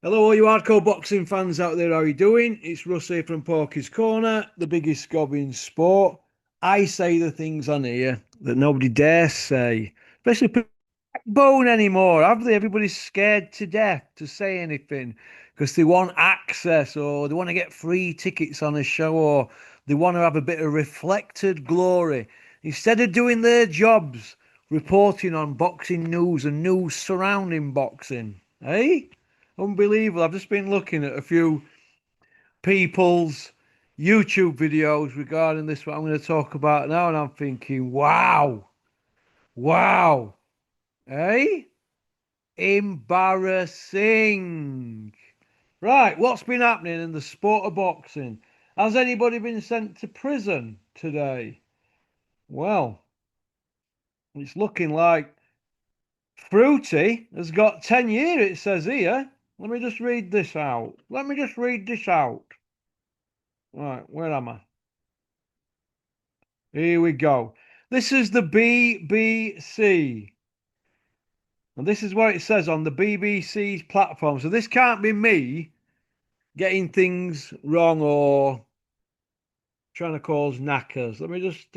Hello, all you hardcore boxing fans out there. How are you doing? It's Russ here from Porky's Corner, the biggest gob in sport. I say the things on here that nobody dares say, especially bone anymore, have they? Everybody's scared to death to say anything because they want access or they want to get free tickets on a show or they want to have a bit of reflected glory. Instead of doing their jobs, reporting on boxing news and news surrounding boxing. Eh? Unbelievable. I've just been looking at a few people's YouTube videos regarding this, what I'm going to talk about now, and I'm thinking, wow, wow, eh? Embarrassing. Right, what's been happening in the sport of boxing? Has anybody been sent to prison today? Well, it's looking like Fruity has got 10 years, it says here. Let me just read this out. Right, where am I? Here we go. This is the BBC. And this is what it says on the BBC's platform. So this can't be me getting things wrong or trying to cause knackers. Let me just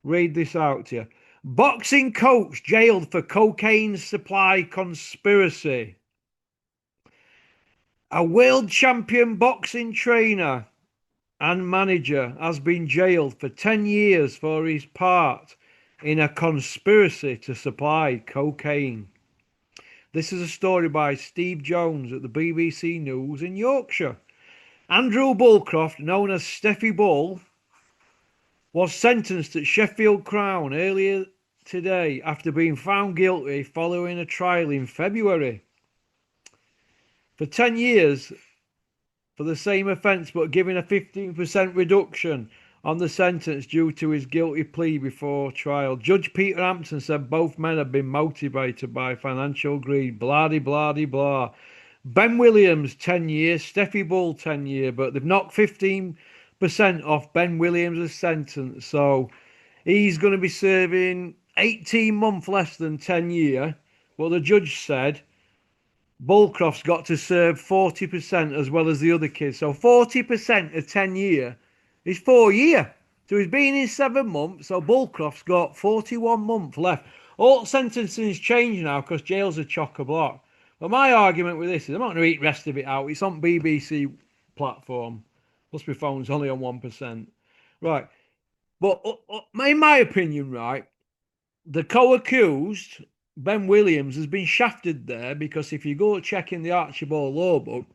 read this out to you. Boxing coach jailed for cocaine supply conspiracy. A world champion boxing trainer and manager has been jailed for 10 years for his part in a conspiracy to supply cocaine. This is a story by Steve Jones at the BBC News in Yorkshire. Andrew Bullcroft, known as Stephie Bull, was sentenced at Sheffield Crown earlier today after being found guilty following a trial in February. For 10 years for the same offence, but given a 15% reduction on the sentence due to his guilty plea before trial. Judge Peter Hampton said both men have been motivated by financial greed. Blah, blah, blah. Ben Williams, 10 years. Stephie Bull, 10 years. But they've knocked 15% off Ben Williams' sentence. So he's going to be serving 18 months less than 10 years. Well, the judge said Bullcroft's got to serve 40% as well as the other kids. So 40% of 10 year is 4 year. So he's been in 7 months. So Bullcroft's got 41 months left. All sentencing is changed now because jail's a chock-a-block. But my argument with this is I'm not going to eat the rest of it out. It's on BBC platform. Plus my phone's only on 1%. Right. But in my opinion, right, the co-accused Ben Williams has been shafted there because if you go checking the Archibald Law book,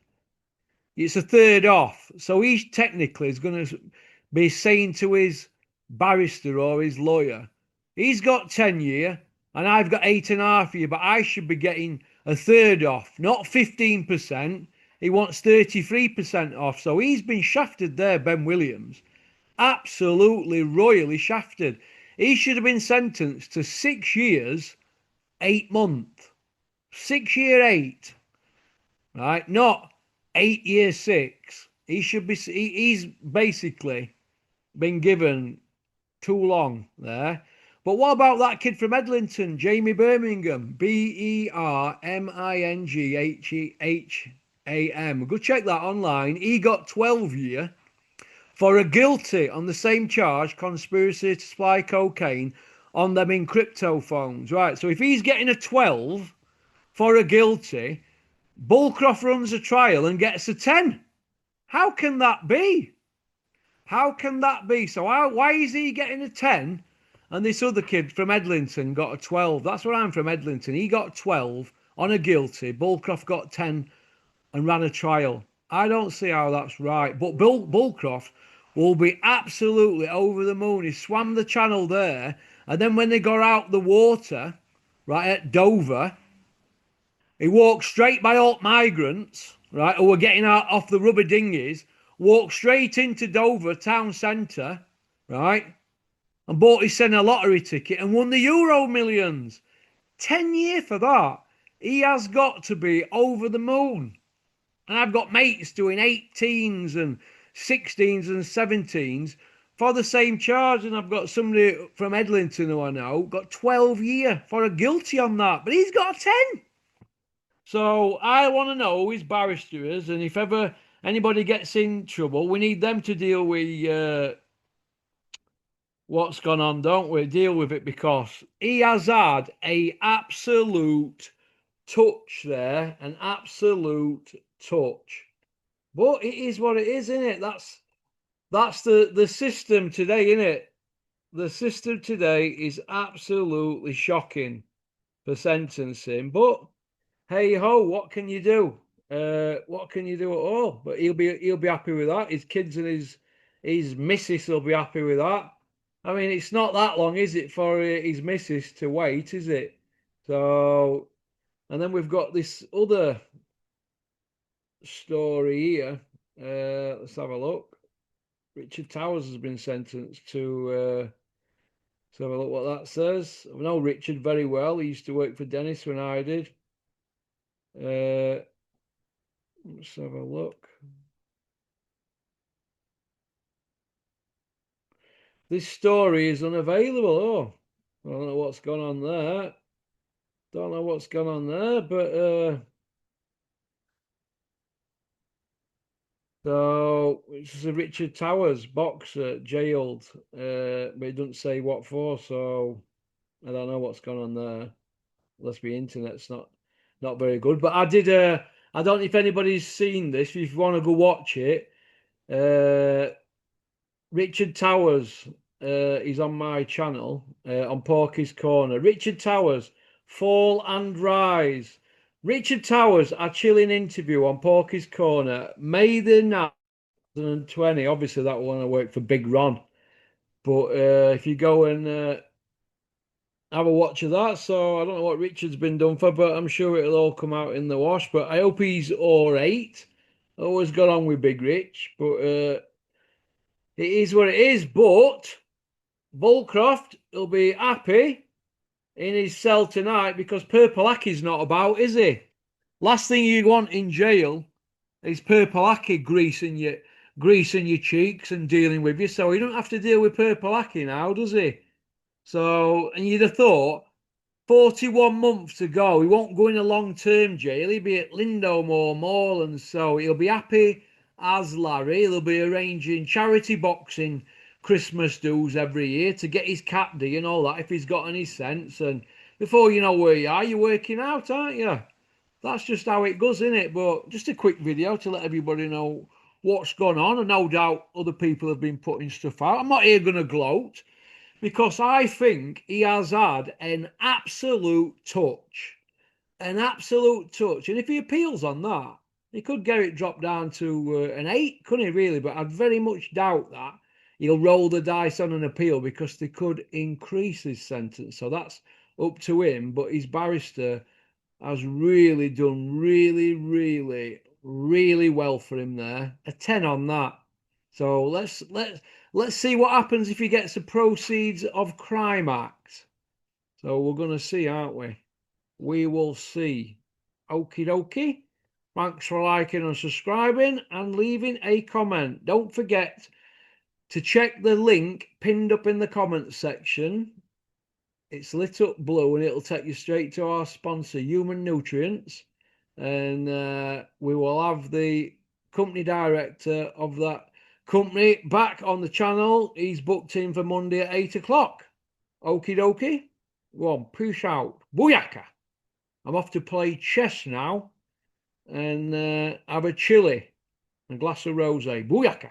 it's a third off. So he's technically is going to be saying to his barrister or his lawyer, he's got 10 year and I've got 8.5 year, but I should be getting a third off, not 15%. He wants 33% off. So he's been shafted there, Ben Williams. Absolutely royally shafted. He should have been sentenced to 6 years, 8 months. 6 year 8, right? Not 8 year 6. He should be. He's basically been given too long there. But what about that kid from Edlington, Jamie Birmingham? Birmingham. Go check that online. He got 12 year for a guilty on the same charge, conspiracy to supply cocaine on them in crypto phones. Right, so if he's getting a 12 for a guilty, Bullcroft runs a trial and gets a 10. How can that be? How can that be? So why is he getting a 10 and this other kid from Edlington got a 12? That's where I'm from, Edlington. He got 12 on a guilty. Bullcroft got 10 and ran a trial. I don't see how that's right. But Bullcroft will be absolutely over the moon. He swam the channel there. And then when they got out the water, right at Dover, he walked straight by all migrants, right, who were getting out off the rubber dinghies, walked straight into Dover town centre, right, and bought his a lottery ticket and won the Euro Millions. 10 years for that. He has got to be over the moon. And I've got mates doing 18s and 16s and 17s for the same charge. And I've got somebody from Edlington who I know got 12 years for a guilty on that. But he's got a 10. So I want to know who his barrister is, and if ever anybody gets in trouble, we need them to deal with what's gone on, don't we? Deal with it because he has had a absolute touch there, an absolute touch. But it is what it is, isn't it? That's the system today, isn't it? The system today is absolutely shocking for sentencing. But hey ho, what can you do? What can you do at all? But he'll be happy with that. His kids and his missus will be happy with that. I mean, it's not that long, is it, for his missus to wait, is it? So, and then we've got this other story here. Let's have a look. Richard Towers has been sentenced to. Let's have a look what that says. I know Richard very well. He used to work for Dennis when I did. Let's have a look. This story is unavailable. Oh, I don't know what's gone on there. Don't know what's gone on there, but so it's a Richard Towers boxer jailed, but it doesn't say what for. So I don't know what's gone on there. Unless the internet's not very good. But I did. I don't know if anybody's seen this. If you want to go watch it, uh, Richard Towers is on my channel on Porky's Corner. Richard Towers, Fall and Rise. Richard Towers, a chilling interview on Porky's Corner, May the 9th, 2020. Obviously, that one I work for Big Ron. But if you go and have a watch of that, so I don't know what Richard's been done for, but I'm sure it'll all come out in the wash. But I hope he's all right. Always got on with Big Rich, but it is what it is. But Bullcroft will be happy in his cell tonight because Purple Aki's not about, is he? Last thing you want in jail is Purple Aki greasing your cheeks and dealing with you. So he don't have to deal with Purple Aki now, does he? So, and you'd have thought 41 months to go, he won't go in a long-term jail. He'll be at Lindholm or Moreland, so he'll be happy as Larry. He'll be arranging charity boxing Christmas dues every year to get his cat D and all that if he's got any sense. And before you know where you are, you're working out, aren't you? That's just how it goes, isn't it? But just a quick video to let everybody know what's gone on. And no doubt other people have been putting stuff out. I'm not here going to gloat because I think he has had an absolute touch. An absolute touch. And if he appeals on that, he could get it dropped down to an 8, couldn't he, really? But I'd very much doubt that. He'll roll the dice on an appeal because they could increase his sentence. So that's up to him. But his barrister has really done really well for him there. A 10 on that. So let's see what happens if he gets the proceeds of Crime Act. So we're gonna see, aren't we? We will see. Okie dokie. Thanks for liking and subscribing and leaving a comment. Don't forget to check the link pinned up in the comment section. It's lit up blue and it'll take you straight to our sponsor, Human Nutrients. And we will have the company director of that company back on the channel. He's booked in for Monday at 8 o'clock. Okie dokie. Go on, peace out. Booyaka. I'm off to play chess now and have a chili and a glass of rosé. Booyaka.